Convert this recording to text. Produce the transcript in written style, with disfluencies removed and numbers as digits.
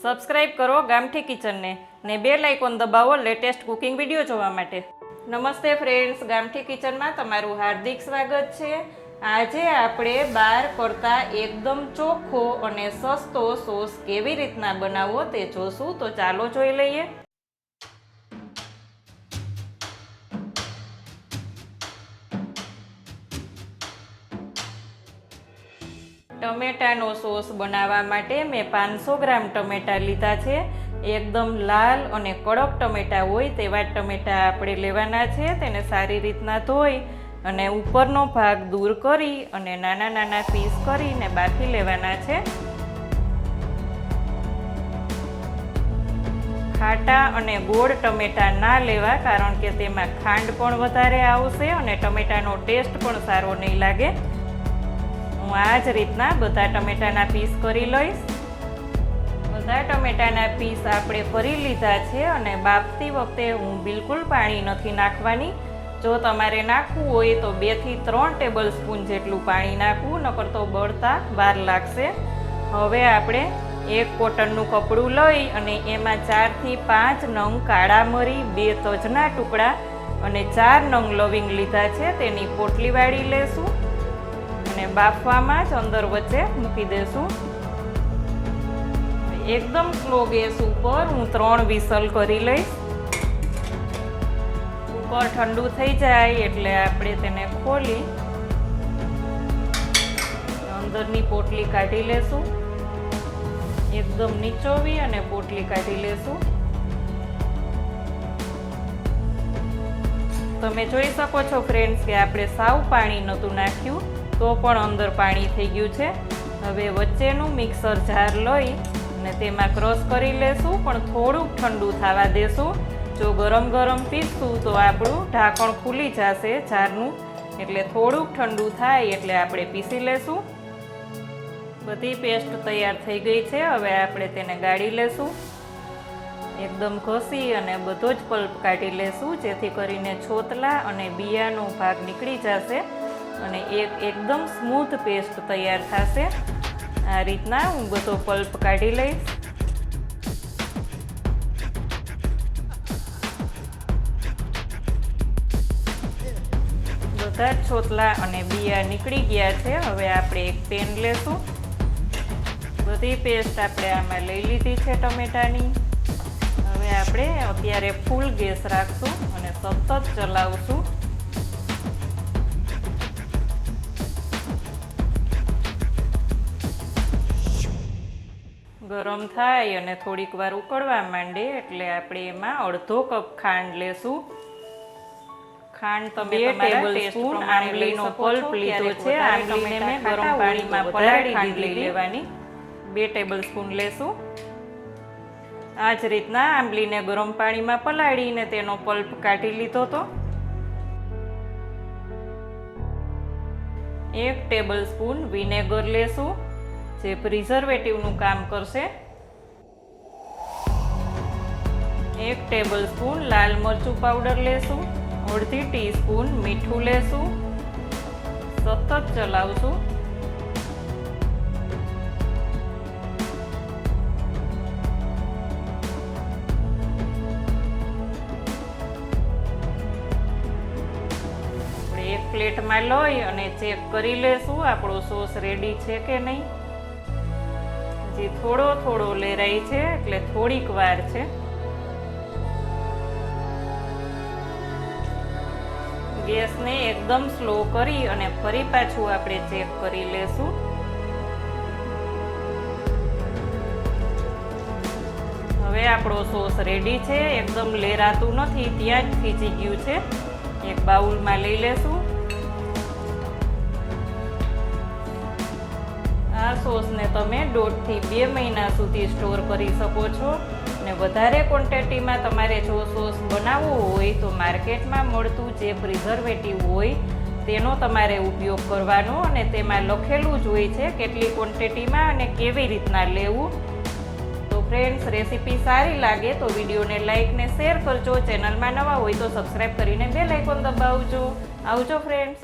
Subscribe કરો ગામઠી કિચનને ને બેલ આઇકોન દબાવો લેટેસ્ટ કુકિંગ વિડીયો જોવા માટે। નમસ્તે ફ્રેન્ડ્સ, ગામઠી કિચનમાં તમારું હાર્દિક સ્વાગત છે। આજે આપણે બહાર કરતાં એકદમ ચોખ્ખો અને સસ્તો સોસ કેવી રીતના બનાવવો તે જોશું, તો ચાલો જોઈ લઈએ। ટમેટાનો સોસ બનાવવા માટે મેં 500 ગ્રામ ટમેટા લીધા છે। એકદમ લાલ અને કડક ટમેટા હોય તેવા ટમેટા આપણે લેવાના છે। તેને સારી રીતના ધોઈ અને ઉપરનો ભાગ દૂર કરી અને નાના નાના પીસ કરીને બાફી લેવાના છે। ખાટા અને ગોળ ટમેટા ના લેવા, કારણ કે તેમાં ખાંડ પણ વધારે આવશે અને ટમેટાનો ટેસ્ટ પણ સારો નહીં લાગે। હું આ જ રીતના બધા ટમેટાના પીસ કરી લઈશ। બધા ટમેટાના પીસ આપણે કરી લીધા છે અને બાફતી વખતે હું બિલકુલ પાણી નથી નાખવાની। જો તમારે નાખવું હોય તો 2 થી 3 ટેબલ સ્પૂન જેટલું પાણી નાખવું, નકર તો બળતા વાર લાગશે। હવે આપણે એક કોટનનું કપડું લઈ અને એમાં 4 થી 5 નંગ કાળા મરી, 2 તજના ટુકડા અને 4 નંગ લવિંગ લીધા છે। તેની પોટલી વાળી લેશું અને બાફવામાં જ અંદર વચ્ચે મૂકી દેશું। એકદમ સ્લો ગેસ ઉપર હું 3 વિસલ કરી લઈશ। કુકર ઠંડુ થઈ જાય એટલે આપણે તેને ખોલી અંદરની પોટલી કાઢી લેશું। એકદમ નીચોવી અને પોટલી કાઢી લેશું। તમે જોઈ શકો છો ફ્રેન્ડ્સ કે આપણે સાવ પાણી નહોતું નાખ્યું તો પણ અંદર પાણી થઈ ગયું છે। હવે વચ્ચેનું મિક્સર જાર લઈ અને તેમાં ક્રશ કરી લેશું, પણ થોડુંક ઠંડુ થવા દેશું। જો ગરમ ગરમ પીસશું તો આપણું ઢાંકણ ખુલી જશે જારનું, એટલે થોડુંક ઠંડુ થાય એટલે આપણે પીસી લેશું। બધી પેસ્ટ તૈયાર થઈ ગઈ છે। હવે આપણે તેને ગાળી લેશું। એકદમ ઘસી અને બધો જ પલ્પ કાઢી લેશું, જેથી કરીને છોતલા અને બિયાનો ભાગ નીકળી જશે અને એકદમ સ્મૂથ પેસ્ટ તૈયાર થશે। આ રીતના હું બધો પલ્પ કાઢી લઈશ। બધા જ છોતલા અને બિયા નીકળી ગયા છે। હવે આપણે એક પેન લેશું। બધી પેસ્ટ આપણે આમાં લઈ લીધી છે ટમેટાની। હવે આપણે અત્યારે ફૂલ ગેસ રાખશું અને સતત ચલાવશું। ગરમ થાય અને થોડીક વાર ઉકળવા માંડે એટલે આપણે એમાં અડધો કપ ખાંડ લેશું। ખાંડ તમે તમારા ટેસ્ટ પ્રમાણે આંબલીનો પલ્પ લીધો છે। આંબલીને મેં ગરમ પાણીમાં પલાળી લઈ લેવાની। 2 ટેબલ સ્પૂન લેશું। આ જ રીતના આંબલીને ગરમ પાણીમાં પલાળીને તેનો પલ્પ કાઢી લીધો તો। 1 ટેબલ સ્પૂન વિનેગર લેશું, જે પ્રિઝર્વેટિવનું કામ કરશે। 1 ટેબલ સ્પૂન લાલ મરચું પાવડર લેશું। અડધી ટીસ્પૂન મીઠું લેશું। સતત ચલાવશું। એક પ્લેટમાં લઈ અને ચેક કરી લેશું આપણો સોસ રેડી છે કે નહીં। જે થોડો થોડો લેરાય છે એટલે થોડીક વાર છે। ગેસને એકદમ સ્લો કરી અને ફરી પાછું આપણે ચેક કરી લેશું। હવે આપણો સોસ રેડી છે। એકદમ લેરાતું નથી, ત્યાં જ થીજી ગયું છે। એક બાઉલમાં લઈ લેશું। આ સોસને તમે 1.5 થી 2 મહિના સુધી સ્ટોર કરી શકો છો અને વધારે ક્વોન્ટિટીમાં તમારે જો સોસ બનાવવો હોય તો માર્કેટમાં મળતું જે પ્રિઝર્વેટિવ હોય તેનો તમારે ઉપયોગ કરવાનો અને તેમાં લખેલું જ હોય છે કેટલી ક્વોન્ટિટીમાં અને કેવી રીતના લેવું। તો ફ્રેન્ડ્સ, રેસીપી સારી લાગે તો વિડીયોને લાઇક ને શેર કરજો। ચેનલમાં નવા હોય તો સબસ્ક્રાઈબ કરીને બેલ આઇકોન દબાવજો। આવજો ફ્રેન્ડ્સ।